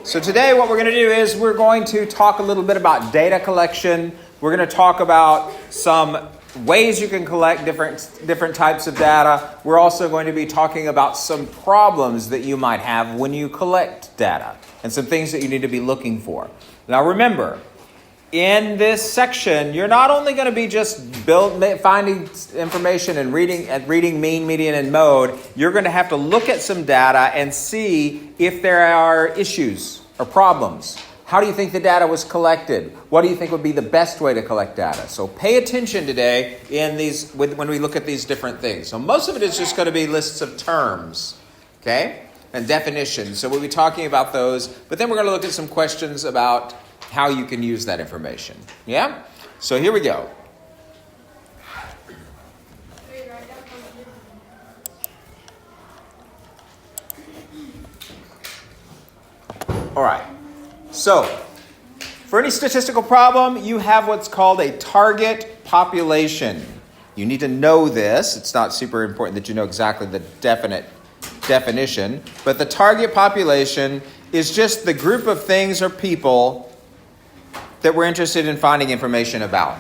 So today what we're going to do is we're going to talk a little bit about data collection. We're going to talk about some ways you can collect different types of data. We're also going to be talking about some problems that you might have when you collect data and some things that you need to be looking for. Now remember, in this section, you're not only going to be just finding information and reading mean, median, and mode. You're going to have to look at some data and see if there are issues or problems. How do you think the data was collected? What do you think would be the best way to collect data? So pay attention today when we look at these different things. So most of it is just going to be lists of terms, okay, and definitions. So we'll be talking about those, but then we're going to look at some questions about how you can use that information. Yeah? So here we go. All right. So, for any statistical problem, you have what's called a target population. You need to know this. It's not super important that you know exactly the definite definition, but the target population is just the group of things or people that we're interested in finding information about.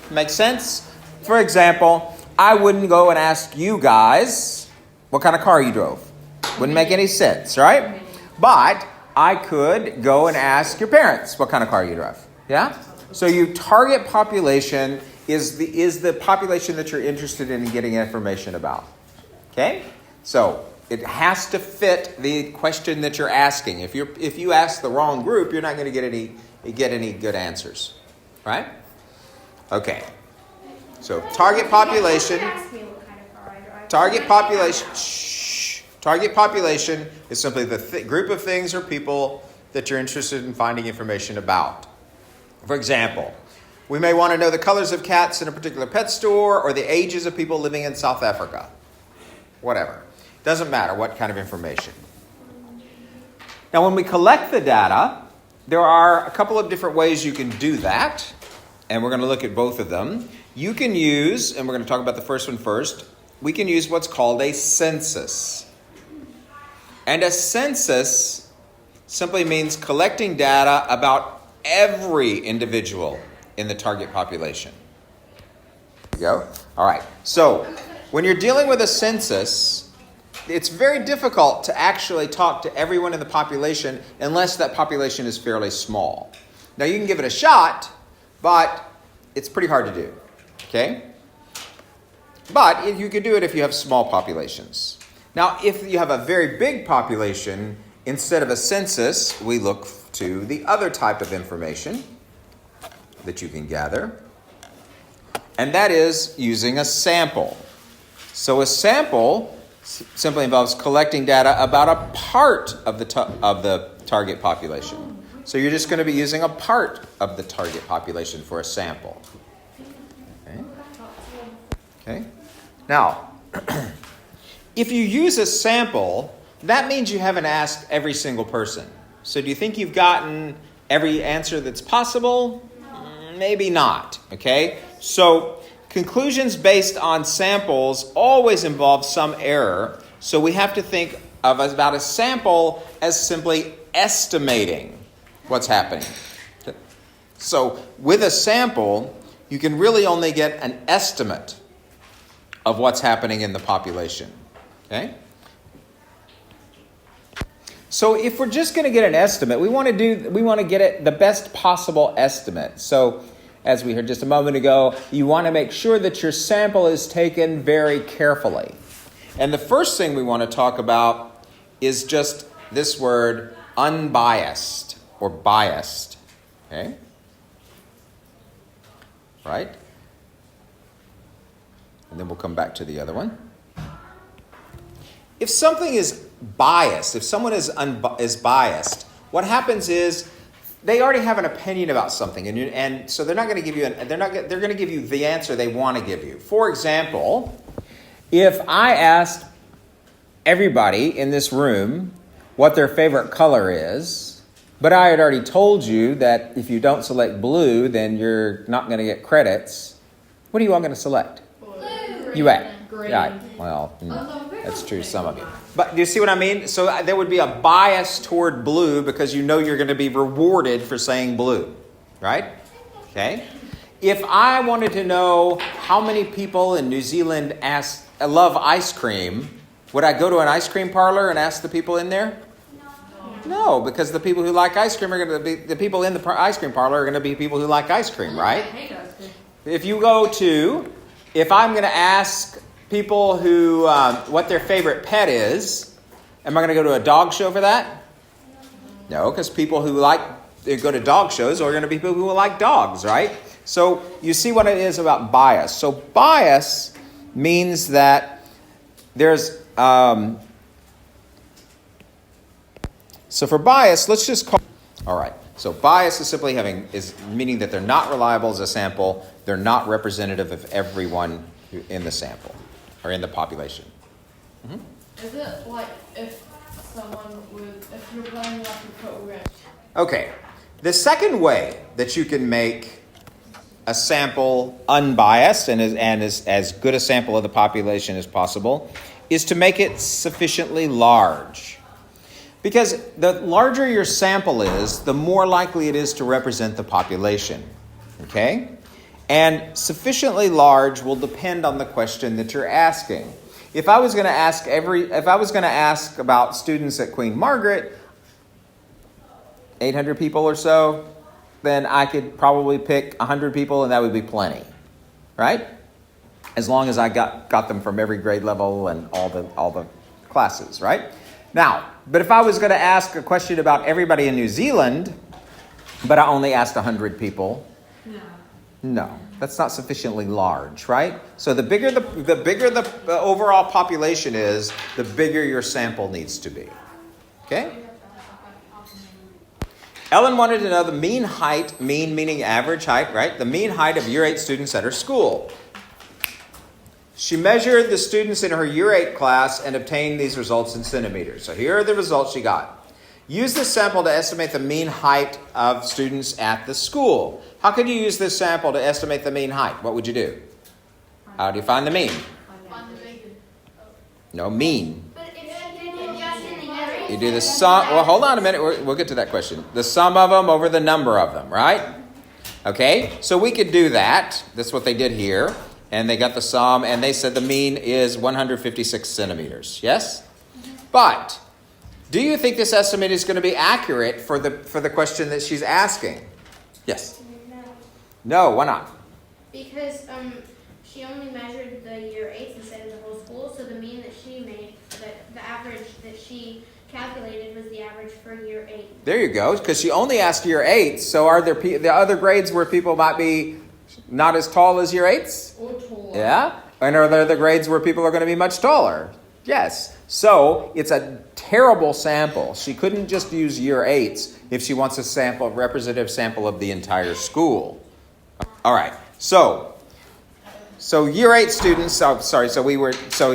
Make sense? For example, I wouldn't go and ask you guys what kind of car you drove. Wouldn't make any sense, right? But I could go and ask your parents what kind of car you drove. Yeah? So your target population is the population that you're interested in getting information about. Okay? So it has to fit the question that you're asking. If you ask the wrong group, you're not going to get any good answers, right? Okay. So target population. Target population is simply the group of things or people that you're interested in finding information about. For example, we may want to know the colors of cats in a particular pet store or the ages of people living in South Africa. Whatever. Doesn't matter what kind of information. Now, when we collect the data, there are a couple of different ways you can do that, and we're going to look at both of them. You can use, and we're going to talk about the first one first, we can use what's called a census. And a census simply means collecting data about every individual in the target population. There you go. All right. So when you're dealing with a census, it's very difficult to actually talk to everyone in the population unless that population is fairly small. Now, you can give it a shot, but it's pretty hard to do. Okay? But you can do it if you have small populations. Now, if you have a very big population, instead of a census, we look to the other type of information that you can gather, and that is using a sample. So a sample simply involves collecting data about a part of the target population. So you're just going to be using a part of the target population for a sample. Okay. Now, if you use a sample, that means you haven't asked every single person. So do you think you've gotten every answer that's possible? Maybe not. Okay. So conclusions based on samples always involve some error, so we have to think about a sample as simply estimating what's happening. So with a sample, you can really only get an estimate of what's happening in the population. Okay? So if we're just going to get an estimate, we want to get it the best possible estimate. So as we heard just a moment ago, you want to make sure that your sample is taken very carefully. And the first thing we want to talk about is just this word, unbiased or biased. Okay? Right? And then we'll come back to the other one. If something is biased, if someone is biased, what happens is they already have an opinion about something, and so they're not going to give you they're going to give you the answer they want to give you. For example, if I asked everybody in this room what their favorite color is, but I had already told you that if you don't select blue, then you're not going to get credits, what are you all going to select? Blue. You at? Green. Right. Well, that's true, some of you. But do you see what I mean? So there would be a bias toward blue because you know you're going to be rewarded for saying blue, right? Okay. If I wanted to know how many people in New Zealand love ice cream, would I go to an ice cream parlor and ask the people in there? No, because the people who like ice cream are going to be, the people in the ice cream parlor are going to be people who like ice cream, right? If I'm going to ask people who what their favorite pet is, am I going to go to a dog show for that? No, because people who go to dog shows are going to be people who like dogs, right? So you see what it is about bias. So bias means that there's so for bias, let's just call. All right. So bias is meaning that they're not reliable as a sample. They're not representative of everyone in the sample or in the population. Mm-hmm. Is it like if you're planning like a program? Okay. The second way that you can make a sample unbiased and as good a sample of the population as possible is to make it sufficiently large. Because the larger your sample is, the more likely it is to represent the population. Okay? And sufficiently large will depend on the question that you're asking. If I was going to ask about students at Queen Margaret, 800 people or so, then I could probably pick 100 people and that would be plenty. Right? As long as I got them from every grade level and all the classes, right? Now, but if I was going to ask a question about everybody in New Zealand, but I only asked 100 people, no, that's not sufficiently large, right? So the bigger the overall population is, the bigger your sample needs to be. Okay? Ellen wanted to know the mean height, mean meaning average height, right? The mean height of year 8 students at her school. She measured the students in her year 8 class and obtained these results in centimeters. So here are the results she got. Use this sample to estimate the mean height of students at the school. How could you use this sample to estimate the mean height? What would you do? How do you find the mean? No, mean. You do the sum. Well, hold on a minute. We'll get to that question. The sum of them over the number of them, right? Okay, so we could do that. That's what they did here. And they got the sum, and they said the mean is 156 centimeters. Yes? But do you think this estimate is going to be accurate for the question that she's asking? Yes? No, why not? Because she only measured the year 8s instead of the whole school, so the mean that she made, the average that she calculated was the average for year 8. There you go, because she only asked year 8, so are there the other grades where people might be not as tall as year 8s? Or taller. Yeah? And are there the grades where people are going to be much taller? Yes. So it's a terrible sample. She couldn't just use year 8s if she wants a representative sample of the entire school. All right. So year 8 students, so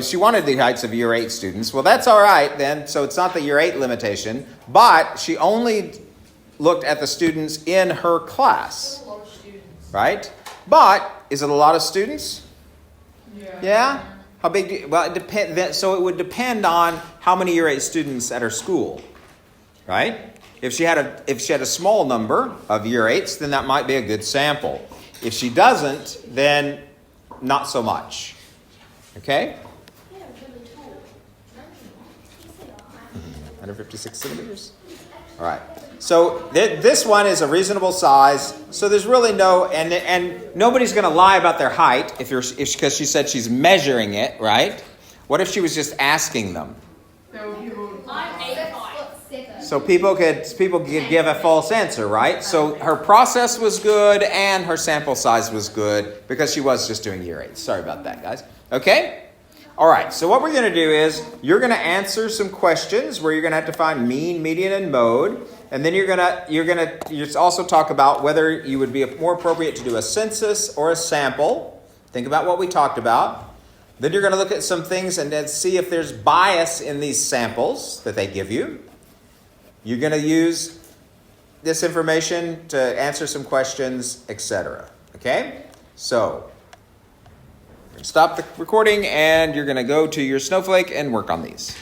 she wanted the heights of year 8 students. Well, that's all right then. So it's not the year 8 limitation, but she only looked at the students in her class. That's a lot of students. Right? But is it a lot of students? Yeah. Yeah? How big? Well, it depends. So it would depend on how many year 8 students at her school, right? If she had a small number of year 8s, then that might be a good sample. If she doesn't, then not so much. Okay? 156 centimeters. All right. So this one is a reasonable size. So there's really no, and nobody's going to lie about their height because she said she's measuring it, right? What if she was just asking them? So people could give a false answer, right? So her process was good and her sample size was good because she was just doing year 8. Sorry about that, guys. Okay? All right, so what we're going to do is you're going to answer some questions where you're going to have to find mean, median, and mode. And then you're going to also talk about whether you would be more appropriate to do a census or a sample. Think about what we talked about. Then you're going to look at some things and then see if there's bias in these samples that they give you. You're going to use this information to answer some questions, etc. Okay? So stop the recording and you're going to go to your snowflake and work on these.